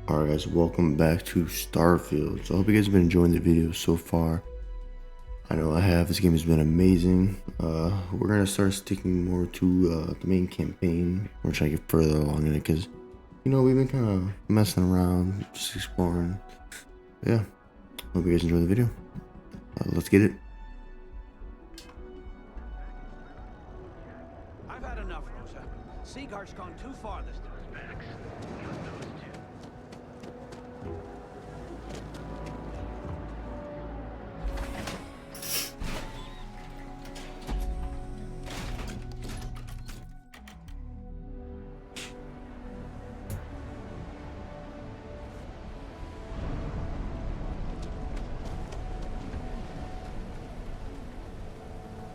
Alright guys, welcome back to Starfield. So I hope you guys have been enjoying the video so far. I know I have. This game has been amazing. We're gonna start sticking more to the main campaign. We're trying to get further along in it because, you know, we've been kind of messing around, just exploring. But yeah, hope you guys enjoy the video. Let's get it. I've had enough, Rosa. Seagar's gone too far this time.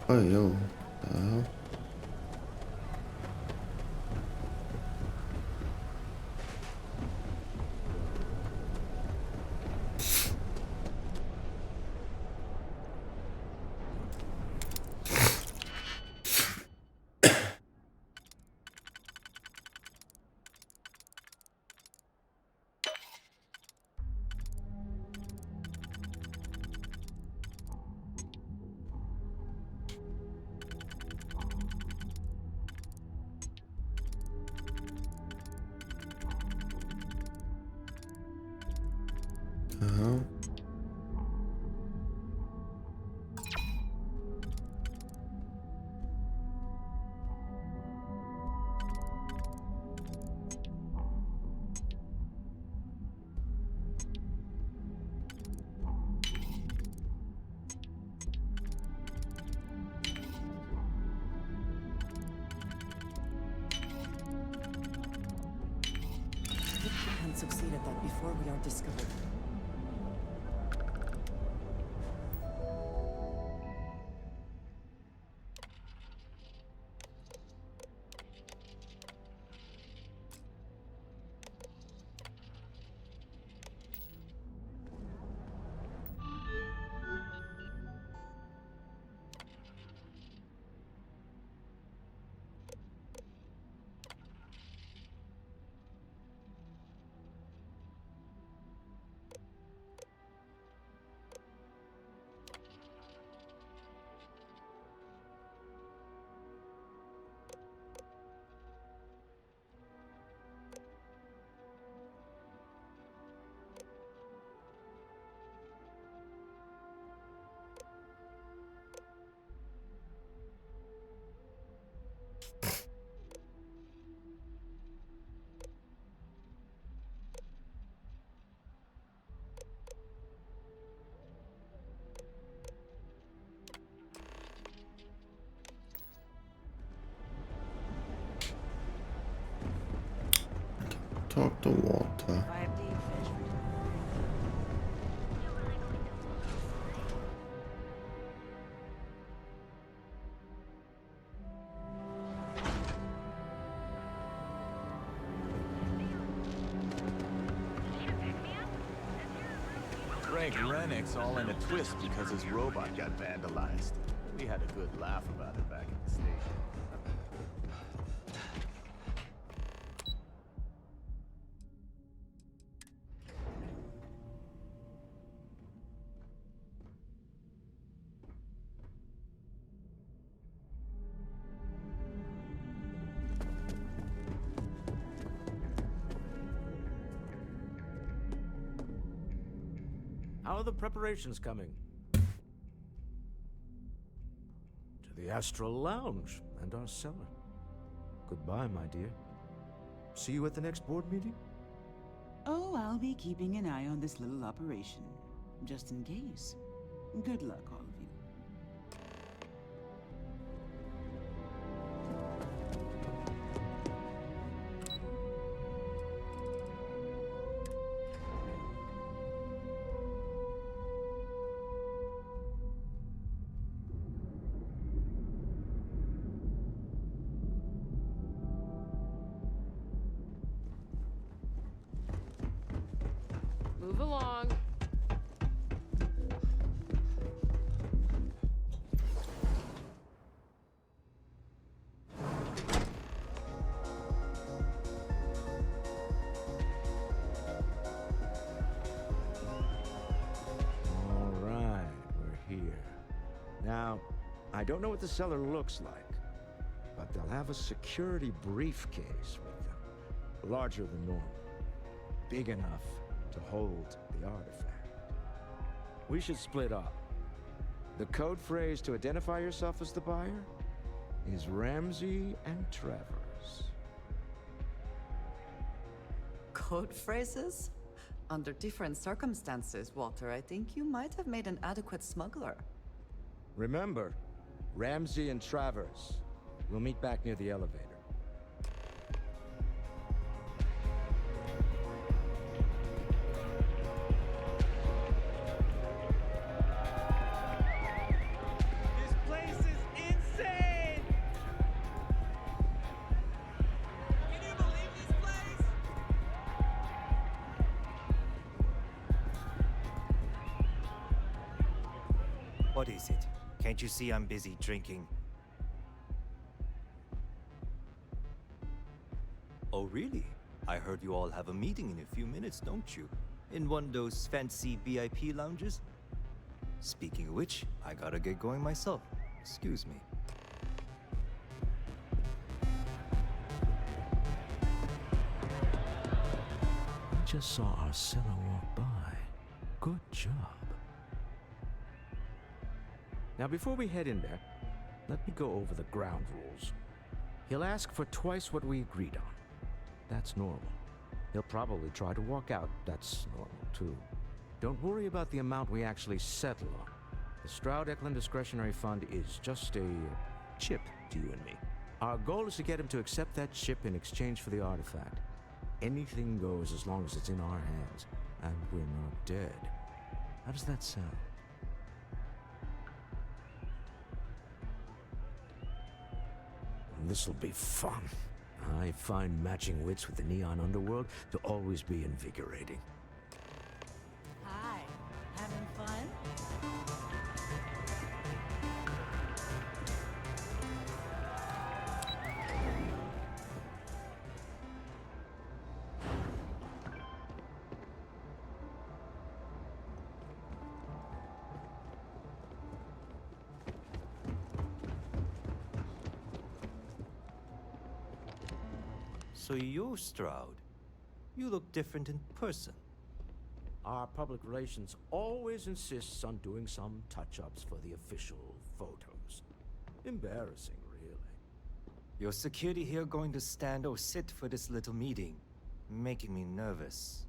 Oh yo, the hell? The hell? We can't succeed at that before we are discovered. Talk to Walter. 5D fish. Frank Rennick's all in a twist because his robot got vandalized. We had a good laugh about it back at the station. How are the preparations coming? To the Astral Lounge and our cellar. Goodbye, my dear. See you at the next board meeting? Oh, I'll be keeping an eye on this little operation, just in case. Good luck, all of you. Move along. Now, I don't know what the cellar looks like, but they'll have a security briefcase with them. Larger than normal. Big enough to hold the artifact. We should split up. The code phrase to identify yourself as the buyer is Ramsey and Travers. Code phrases? Under different circumstances, Walter, I think you might have made an adequate smuggler. Remember, Ramsey and Travers. We'll meet back near the elevator. This place is insane! Can you believe this place? What is it? Can't you see I'm busy drinking? Oh, really? I heard you all have a meeting in a few minutes, don't you? In one of those fancy VIP lounges? Speaking of which, I gotta get going myself. Excuse me. We just saw our seller walk by. Good job. Now, before we head in there, let me go over the ground rules. He'll ask for twice what we agreed on. That's normal. He'll probably try to walk out. That's normal, too. Don't worry about the amount we actually settle on. The Stroud-Eklund Discretionary Fund is just a chip to you and me. Our goal is to get him to accept that chip in exchange for the artifact. Anything goes as long as it's in our hands, and we're not dead. How does that sound? This'll be fun. I find matching wits with the neon underworld to always be invigorating. Hi. Having fun? So you're Stroud. You look different in person. Our public relations always insists on doing some touch-ups for the official photos. Embarrassing, really. Your security here going to stand or sit for this little meeting, making me nervous.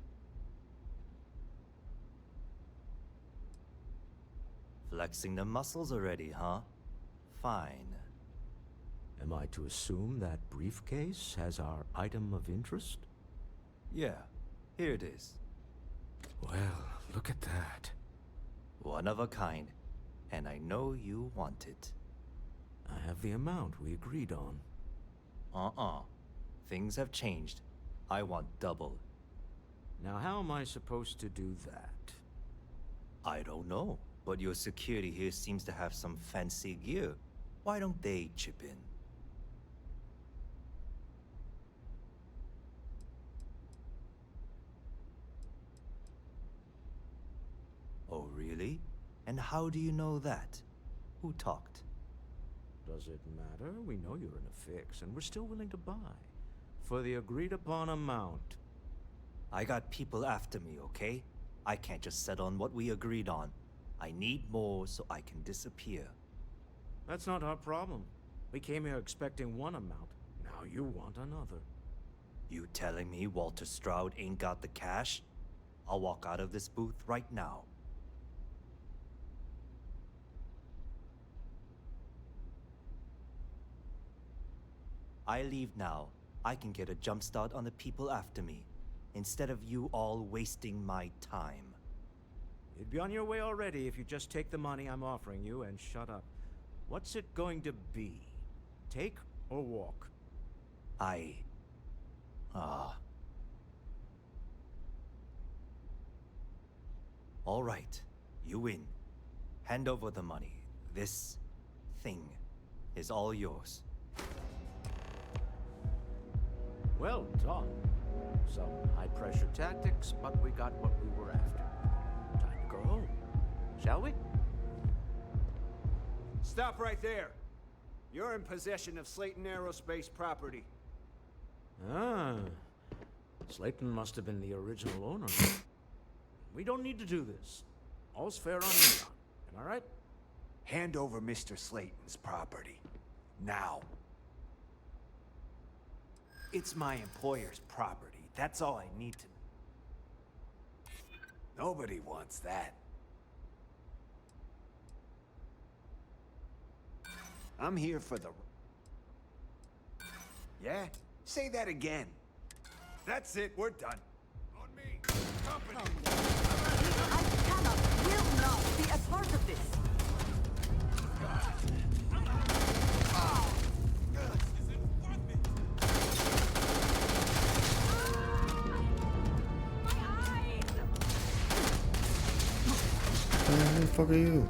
Flexing the muscles already, huh? Fine. Am I to assume that briefcase has our item of interest? Yeah, here it is. Well, look at that. One of a kind, and I know you want it. I have the amount we agreed on. Things have changed. I want double. Now, how am I supposed to do that? I don't know, but your security here seems to have some fancy gear. Why don't they chip in? Oh, really? And how do you know that? Who talked? Does it matter? We know you're in a fix, and we're still willing to buy. For the agreed-upon amount. I got people after me, okay? I can't just settle on what we agreed on. I need more so I can disappear. That's not our problem. We came here expecting one amount. Now you want another. You telling me Walter Stroud ain't got the cash? I'll walk out of this booth right now. I leave now. I can get a jump start on the people after me, instead of you all wasting my time. You'd be on your way already if you just take the money I'm offering you and shut up. What's it going to be? Take or walk? All right, you win. Hand over the money. This thing is all yours. Well done. Some high-pressure tactics, but we got what we were after. Time to go home. Shall we? Stop right there. You're in possession of Slayton Aerospace property. Ah. Slayton must have been the original owner. We don't need to do this. All's fair on Neon. Am I right? Hand over Mr. Slayton's property. Now. It's my employer's property. That's all I need to know. Nobody wants that. I'm here for the... Yeah? Say that again. That's it, we're done. On me. Company. I cannot, will not be a part of this. Who the fuck are you?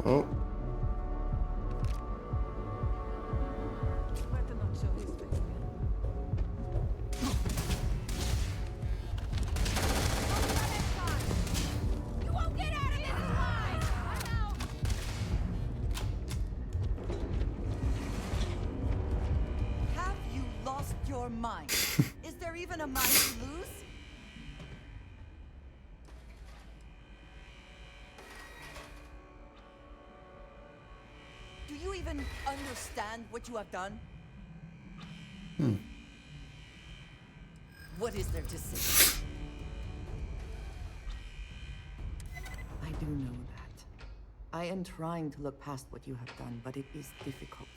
Oh. Better not show his face again. You won't get out of this alive! I'm out! Have you lost your mind? Is there even a mind to lose? Do you even understand what you have done? What is there to say? I do know that. I am trying to look past what you have done, but it is difficult.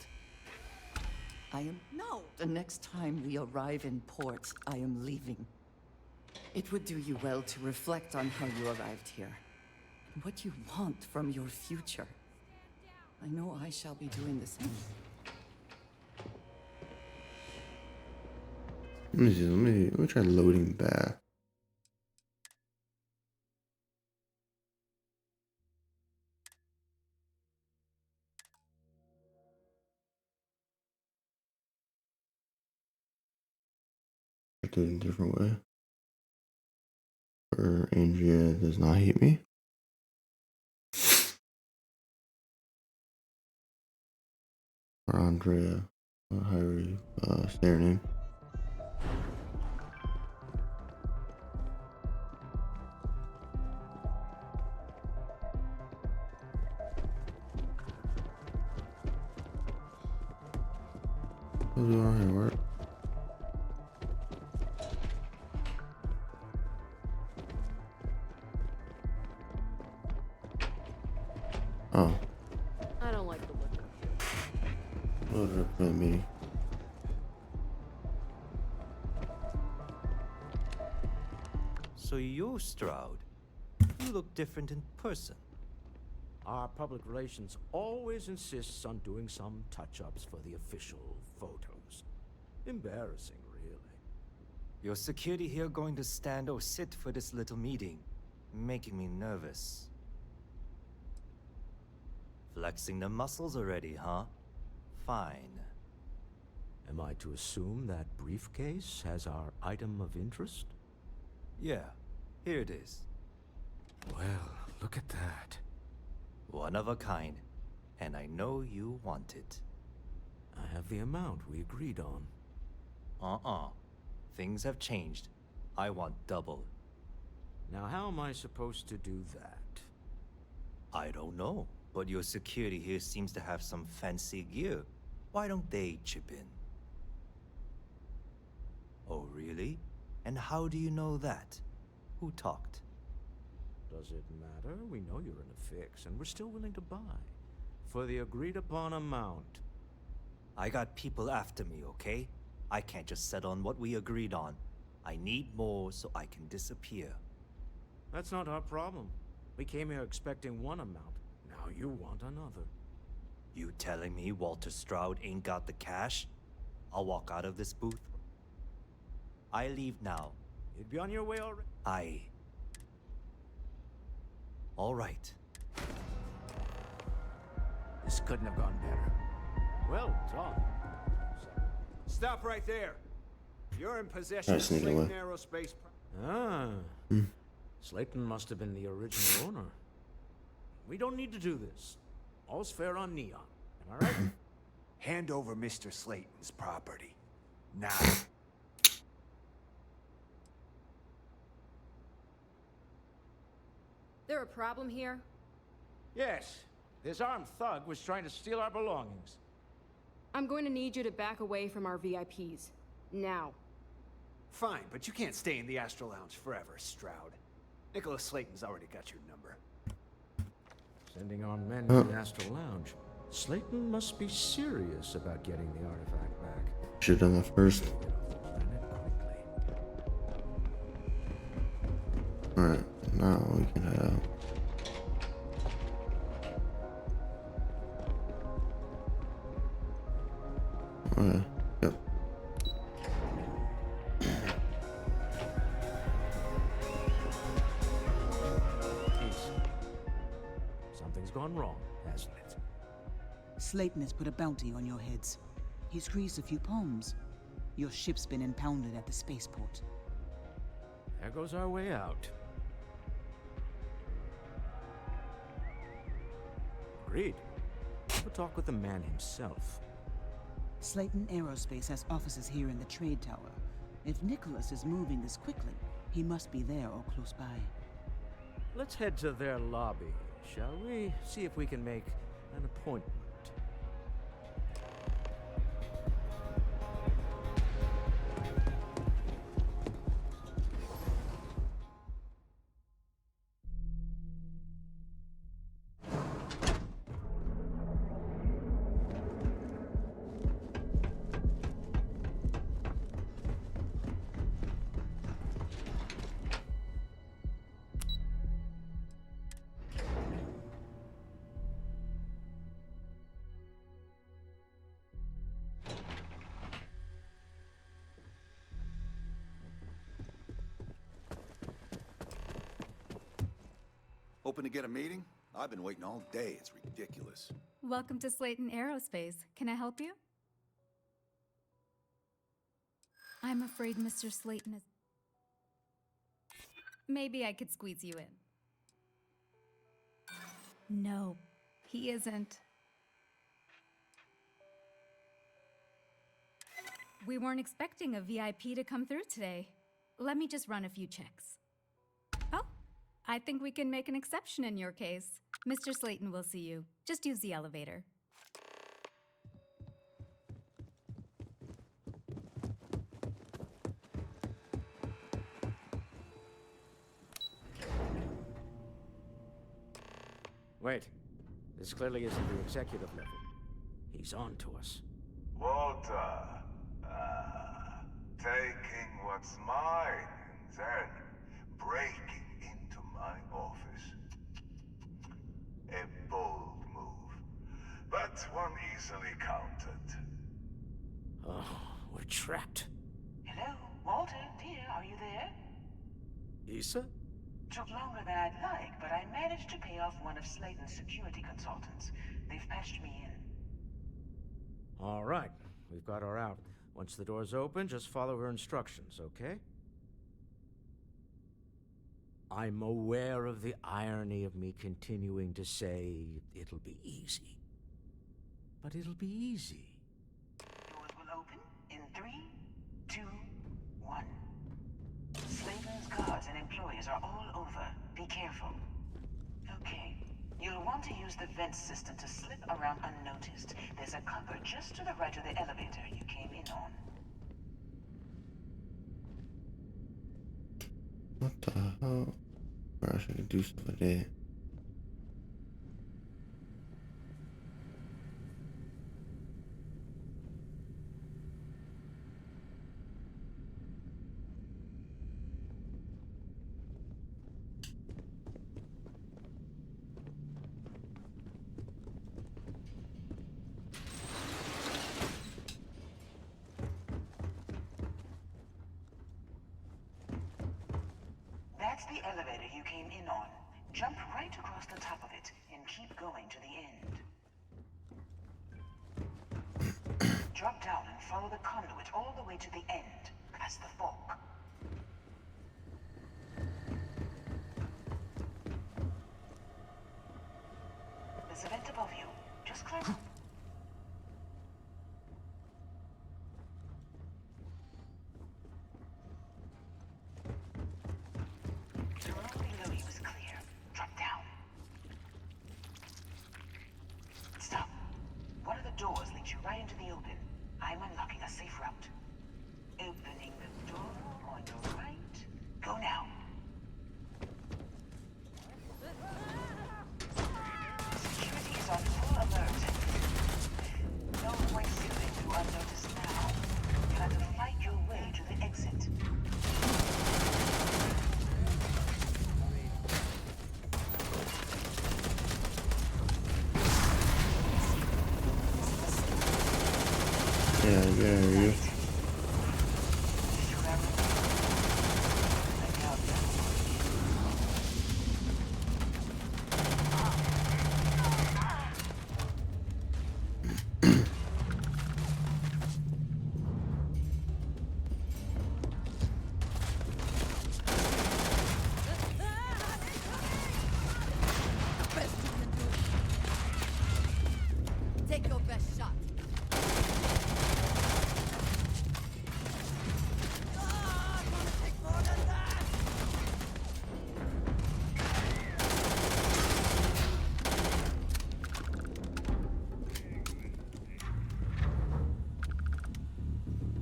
No! The next time we arrive in port, I am leaving. It would do you well to reflect on how you arrived here. And what you want from your future. I know I shall be doing the same. Let me see. Let me try loading back. Do it a different way. Or Andrea does not hate me. Or Andrea, however you say her name. What's going on here? What? Oh. I don't like the look of you. Loaded up for the meeting. So you're Stroud. You look different in person. Our public relations always insists on doing some touch-ups for the official photos. Embarrassing, really. Your security here going to stand or sit for this little meeting, making me nervous. Flexing the muscles already, huh? Fine. Am I to assume that briefcase has our item of interest? Yeah, here it is. Well, look at that. One of a kind. And I know you want it. I have the amount we agreed on. Things have changed. I want double. Now, how am I supposed to do that? I don't know, but your security here seems to have some fancy gear. Why don't they chip in? Oh, really? And how do you know that? Who talked? Does it matter? We know you're in a fix, and we're still willing to buy. For the agreed-upon amount. I got people after me, okay? I can't just settle on what we agreed on. I need more so I can disappear. That's not our problem. We came here expecting one amount. Now you want another. You telling me Walter Stroud ain't got the cash? I'll walk out of this booth. I leave now. You'd be on your way already. All right. This couldn't have gone better. Well done. Stop right there. You're in possession of sneak Slayton away. Aerospace. Ah. Slayton must have been the original owner. We don't need to do this. All's fair on Neon. Am I right? Hand over Mr. Slayton's property. Now. There a problem here? Yes. This armed thug was trying to steal our belongings. I'm going to need you to back away from our VIPs. Now. Fine, but you can't stay in the Astral Lounge forever, Stroud. Nicholas Slayton's already got your number. Sending on men to the Astral Lounge. Slayton must be serious about getting the artifact back. Should have done that first. Alright, now we can have. Alright, yep. Something's gone wrong, hasn't it? Slayton has put a bounty on your heads. He's greased a few palms. Your ship's been impounded at the spaceport. There goes our way out. Agreed. Have a talk with the man himself. Slayton Aerospace has offices here in the trade tower. If Nicholas is moving this quickly, he must be there or close by. Let's head to their lobby, shall we? See if we can make an appointment. Hoping to get a meeting? I've been waiting all day. It's ridiculous. Welcome to Slayton Aerospace. Can I help you? I'm afraid Mr. Slayton is... Maybe I could squeeze you in. No, he isn't. We weren't expecting a VIP to come through today. Let me just run a few checks. Oh, I think we can make an exception in your case. Mr. Slayton will see you. Just use the elevator. Wait. This clearly isn't the executive level. He's on to us. Walter, taking what's mine and then breaking into my office. A bold move, but one easily countered. Oh, we're trapped. Hello, Walter, dear, are you there? Issa? Took longer than I'd like, but I managed to pay off one of Slayton's security consultants. They've patched me in. All right. We've got her out. Once the door's open, just follow her instructions, okay? I'm aware of the irony of me continuing to say it'll be easy. But it'll be easy. Doors will open in 3, 2, 1. Slayton's guards and employees are all over. Be careful. Okay. You'll want to use the vent system to slip around unnoticed. There's a cupboard just to the right of the elevator you came in on. What the hell? I should do stuff like that. That's the elevator you came in on. Jump right across the top of it and keep going to the end. Drop down and follow the conduit all the way to the end, past the fork. Yeah, get out of here. Take your best shot.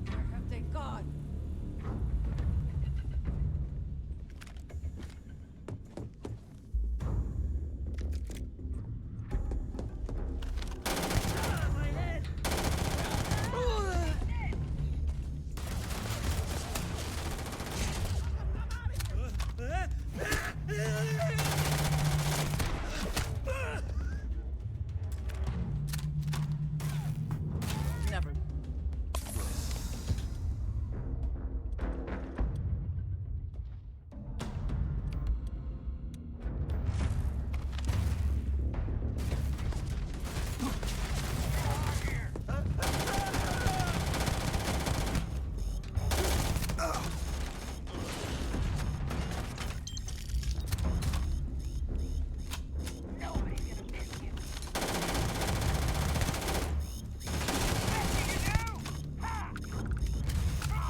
Where have they gone? Never.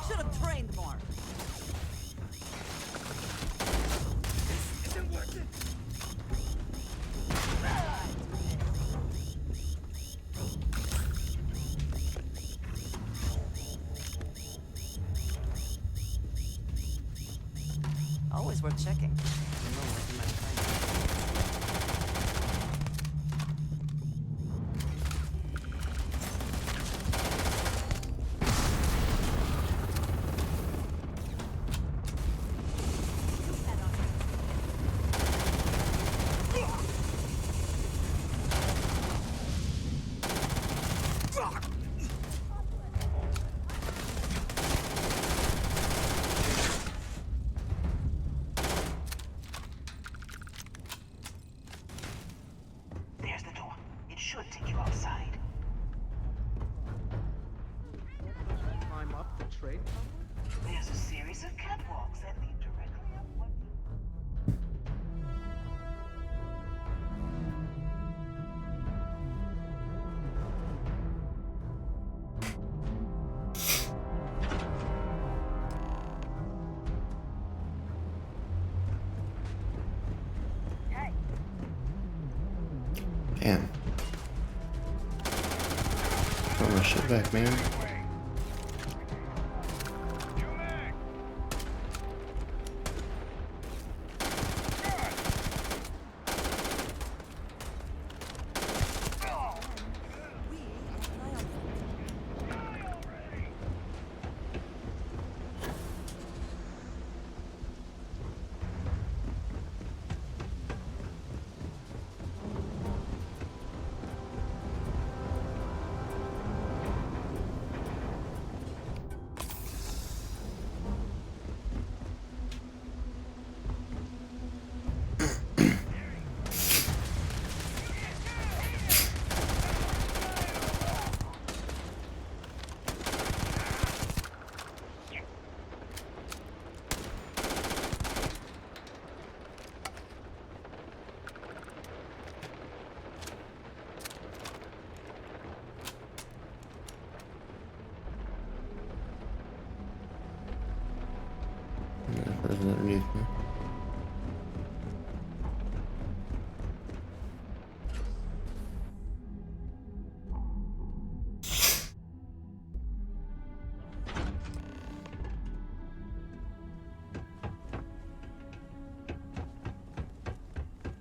Should have trained more. Always worth checking. There's the door. It should take you outside. Climb up the trade tower? There's a series of catwalks that lead directly up one. Damn. Put my shit back, man. Person underneath me.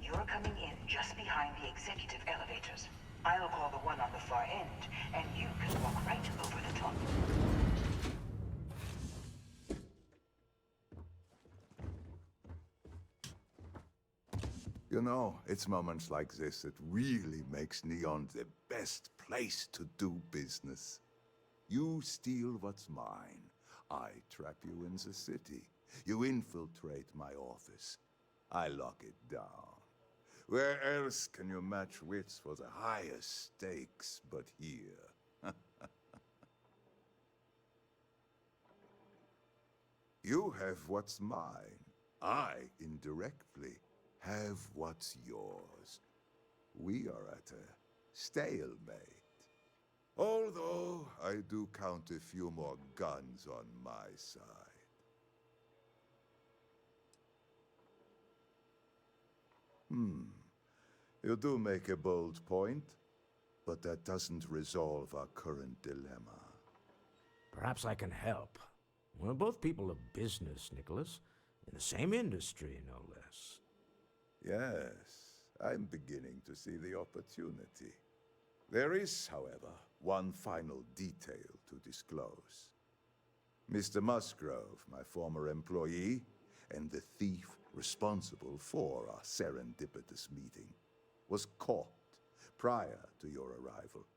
You're coming in just behind the executive elevators. I'll call the one on the far end, and you can walk right over the top. You know, it's moments like this that really makes Neon the best place to do business. You steal what's mine. I trap you in the city. You infiltrate my office. I lock it down. Where else can you match wits for the highest stakes but here? You have what's mine. I, indirectly, have what's yours. We are at a stalemate. Although I do count a few more guns on my side. You do make a bold point, but that doesn't resolve our current dilemma. Perhaps I can help. We're both people of business, Nicholas. In the same industry, no less. Yes, I'm beginning to see the opportunity. There is, however, one final detail to disclose. Mr. Musgrove, my former employee, and the thief responsible for our serendipitous meeting, was caught prior to your arrival.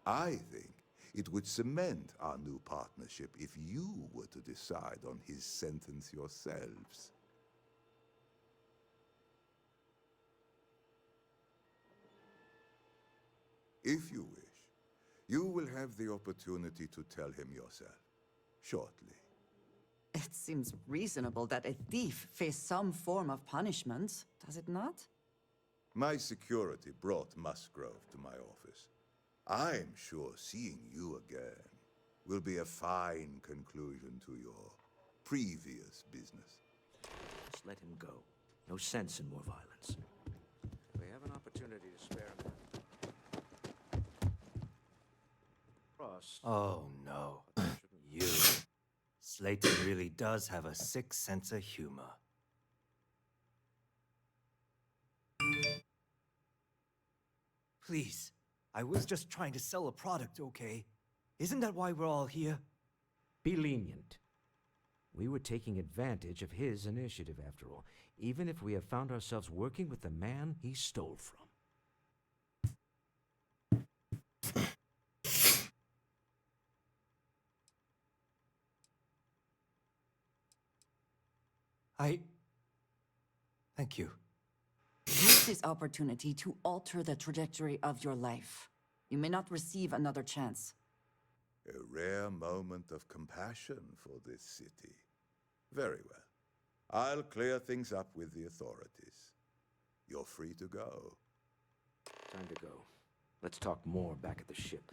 I think it would cement our new partnership if you were to decide on his sentence yourselves. If you wish, you will have the opportunity to tell him yourself, shortly. It seems reasonable that a thief face some form of punishment, does it not? My security brought Musgrove to my office. I'm sure seeing you again will be a fine conclusion to your previous business. Just let him go. No sense in more violence. We have an opportunity to spare him. Ross. Oh no. You. Slayton really does have a sick sense of humor. Please, I was just trying to sell a product, okay? Isn't that why we're all here? Be lenient. We were taking advantage of his initiative, after all, even if we have found ourselves working with the man he stole from. Thank you. Use this opportunity to alter the trajectory of your life. You may not receive another chance. A rare moment of compassion for this city. Very well. I'll clear things up with the authorities. You're free to go. Time to go. Let's talk more back at the ship.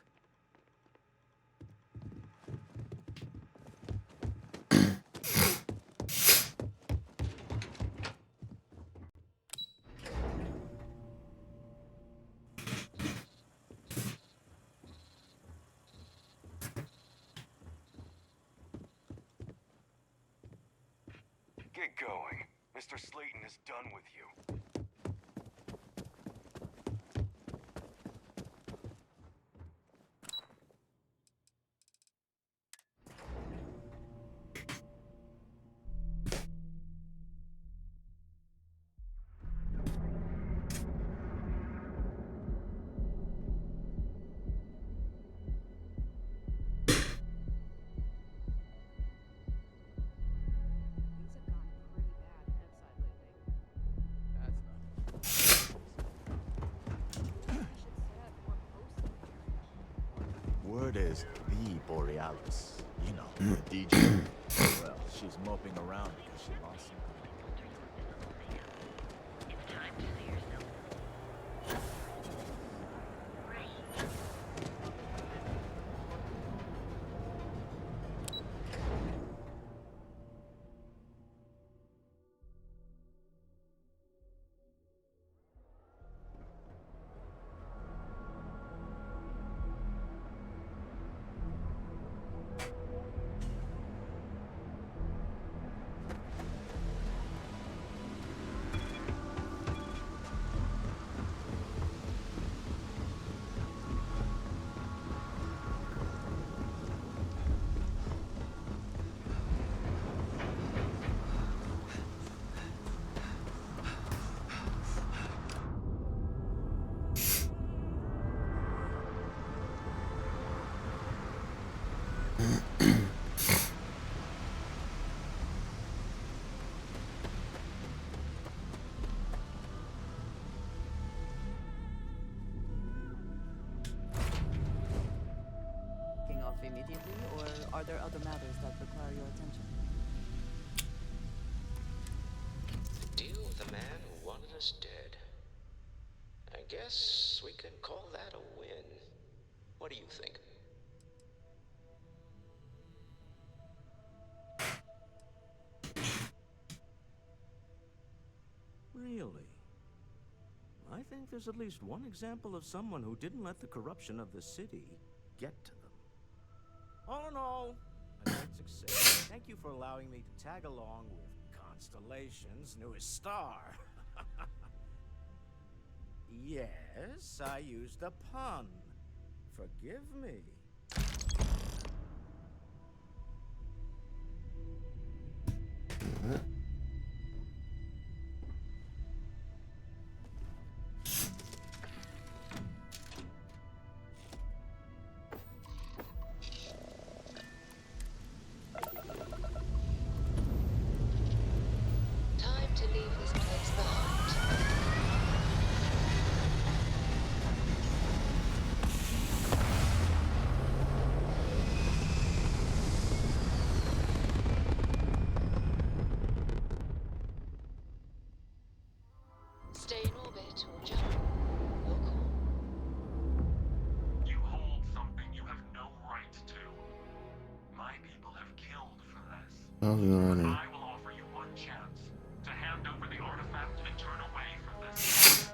Get going. Mr. Slayton is done with you. Word is the Borealis. You know, the DJ. Well, she's moping around because she lost him. Off immediately, or are there other matters that require your attention? To deal with the man who wanted us dead. I guess we can call that a win. What do you think? Really? I think there's at least one example of someone who didn't let the corruption of the city get to them. All in all, a great success. Thank you for allowing me to tag along with Constellation's newest star. Yes, I used a pun. Forgive me. Time to leave this place behind. Stay in orbit or jump. Your call. You hold something you have no right to. My people have killed for this. How's it going on? I will offer you one chance to hand over the artifact and turn away from this.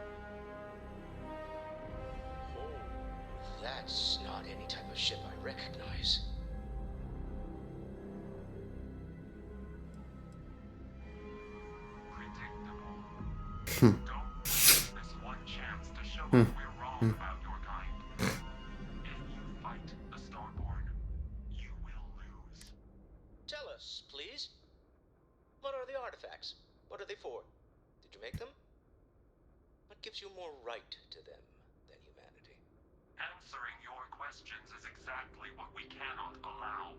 Oh, that's not any type of ship I recognize. Predictable. Don't waste this one chance to show us we're wrong about your kind. If you fight the Starborn, you will lose. Tell us, please. What are the artifacts? What are they for? Did you make them? What gives you more right to them than humanity? Answering your questions is exactly what we cannot allow.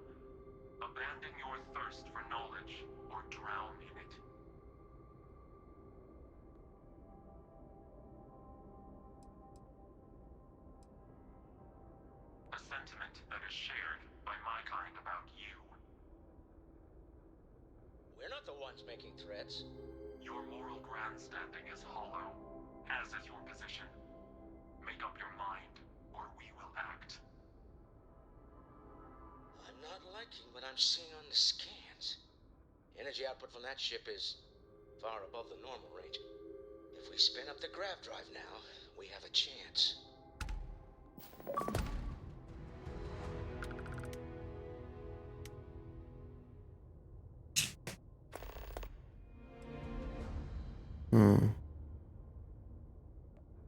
Abandon your thirst for knowledge or drown in it. A sentiment that is shared by my kind about you. We're not the ones making threats. Your moral grandstanding is hollow, as is your position. Make up your mind, or we will act. I'm not liking what I'm seeing on the scans. Energy output from that ship is far above the normal range. If we spin up the grav drive now, we have a chance.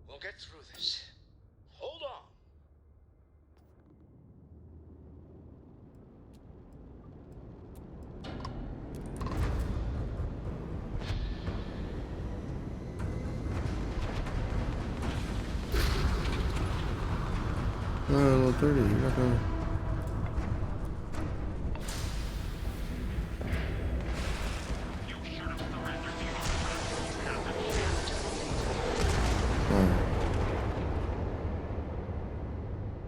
We'll get through this. Hold on. No, level 30, you're not gonna...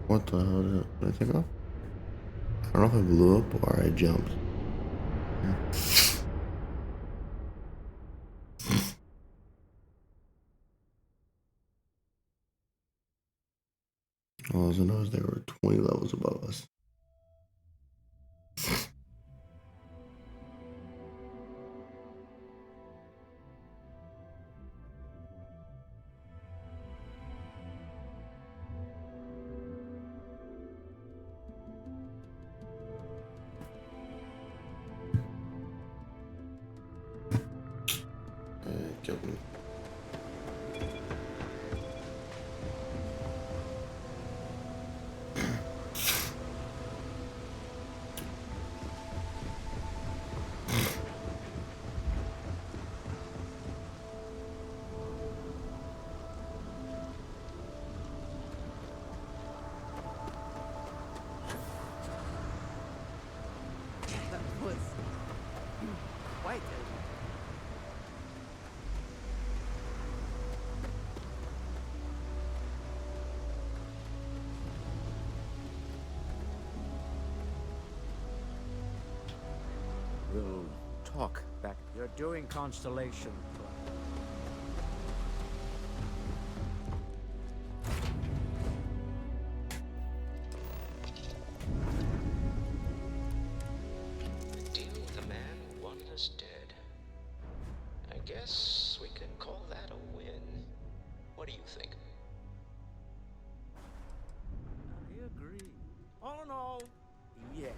What the hell did I take off? I don't know if I blew up or I jumped. All I know is they were 20 levels above us. Killed me. talk back. You're doing Constellation. Deal with a man who wanted us dead. I guess we can call that a win. What do you think? I agree. All in all, yes.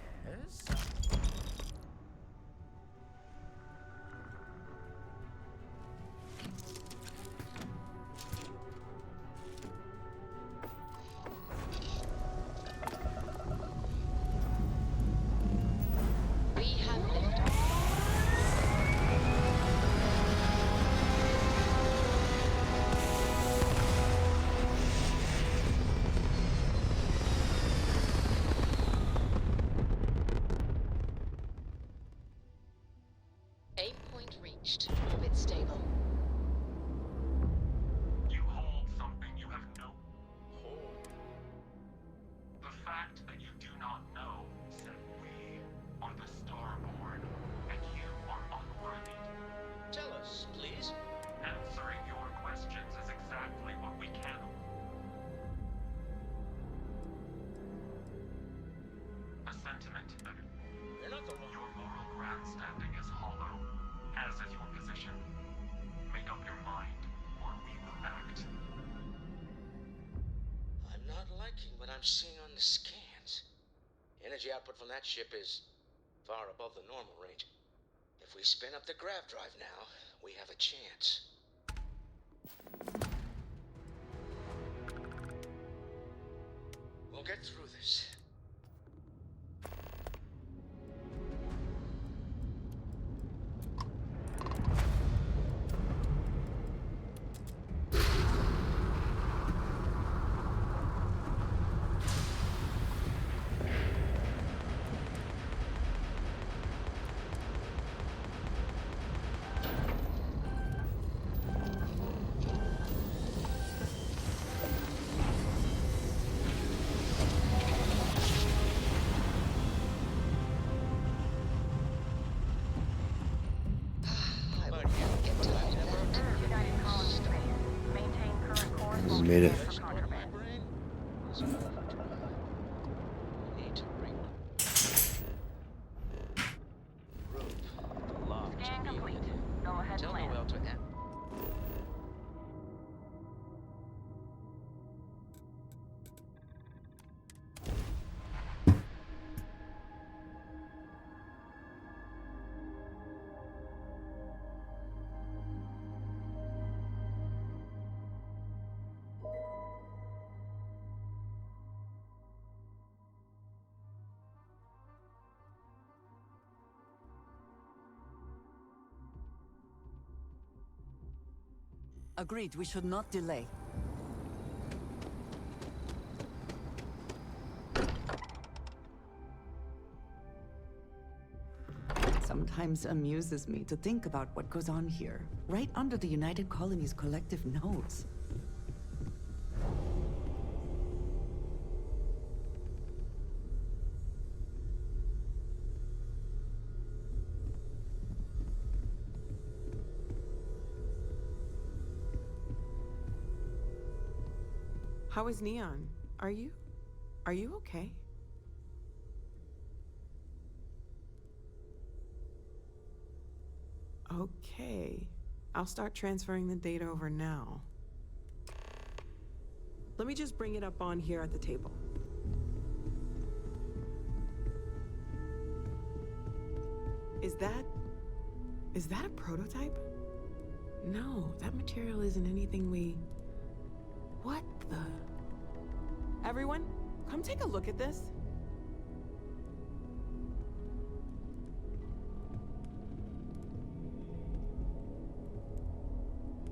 We have liftoff. Aim point reached. Orbit stable. You hold something you have no hold. The fact that you do not know said we are the Starborn, and you are unworthy. Tell us, please. Answering your questions is exactly what we can. A sentiment that You're not the one. your moral grandstanding is hollow, as is your position. Make up your mind, or we will act. I'm not liking what I'm seeing on the scans. Energy output from that ship is far above the normal range. If we spin up the grav drive now, we have a chance. We'll get through this. We made it. Scan complete. Go ahead, Tell plan. Noel to end. Agreed, we should not delay. Sometimes amuses me to think about what goes on here, right under the United Colony's collective nose. How is Neon? Are you okay? Okay. I'll start transferring the data over now. Let me just bring it up on here at the table. Is that a prototype? No, that material isn't anything we... What the... Everyone, come take a look at this.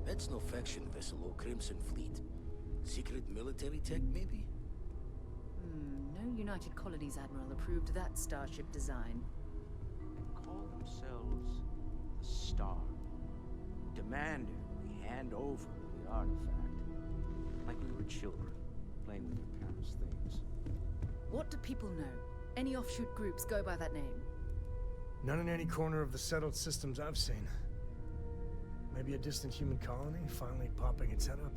That's no faction vessel or Crimson Fleet. Secret military tech, maybe? No United Colonies Admiral approved that starship design. Call themselves the Star. Demanded we hand over the artifact. Like we were children, playing with their parents' things. What do people know? Any offshoot groups go by that name? None in any corner of the settled systems I've seen. Maybe a distant human colony finally popping its head up?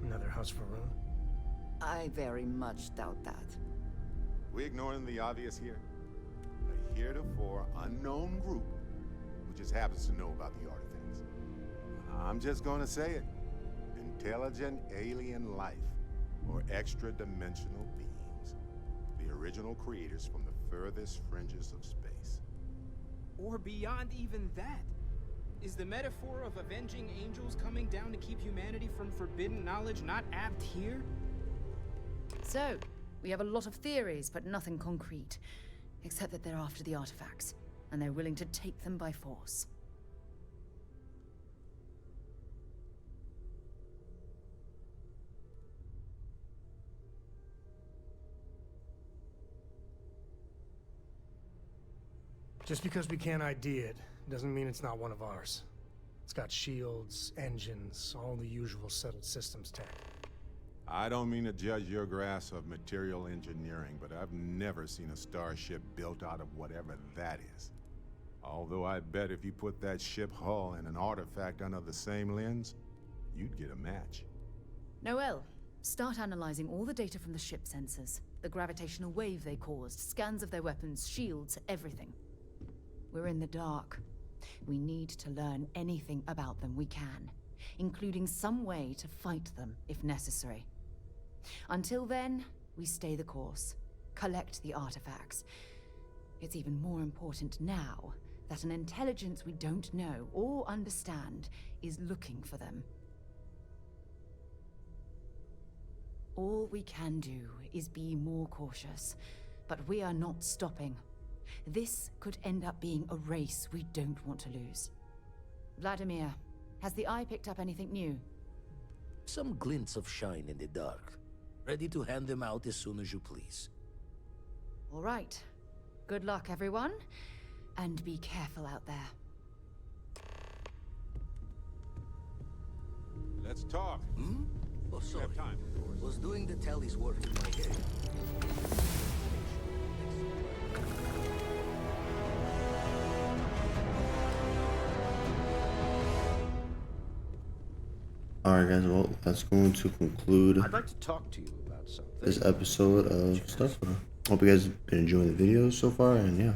Another house for Rune? I very much doubt that. We ignoring the obvious here? A heretofore unknown group who just happens to know about the artifacts. I'm just gonna say it. Intelligent alien life, or extra-dimensional beings. The original creators from the furthest fringes of space. Or beyond even that. Is the metaphor of avenging angels coming down to keep humanity from forbidden knowledge not apt here? So, we have a lot of theories, but nothing concrete. Except that they're after the artifacts, and they're willing to take them by force. Just because we can't ID it, doesn't mean it's not one of ours. It's got shields, engines, all the usual settled systems tech. I don't mean to judge your grasp of material engineering, but I've never seen a starship built out of whatever that is. Although I bet if you put that ship hull and an artifact under the same lens, you'd get a match. Noel, start analyzing all the data from the ship sensors. The gravitational wave they caused, scans of their weapons, shields, everything. We're in the dark. We need to learn anything about them we can, including some way to fight them if necessary. Until then, we stay the course, collect the artifacts. It's even more important now that an intelligence we don't know or understand is looking for them. All we can do is be more cautious, but we are not stopping. This could end up being a race we don't want to lose. Vladimir, has the Eye picked up anything new? Some glints of shine in the dark. Ready to hand them out as soon as you please. All right. Good luck, everyone. And be careful out there. Let's talk. Hmm? Oh, sorry. We have time, of course. Was doing the tally's work in my head. Alright guys, well that's going to conclude I'd like to talk to you about something. this episode of Starfield. Hope you guys have been enjoying the videos so far, and yeah,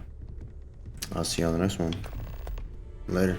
I'll see you on the next one. Later.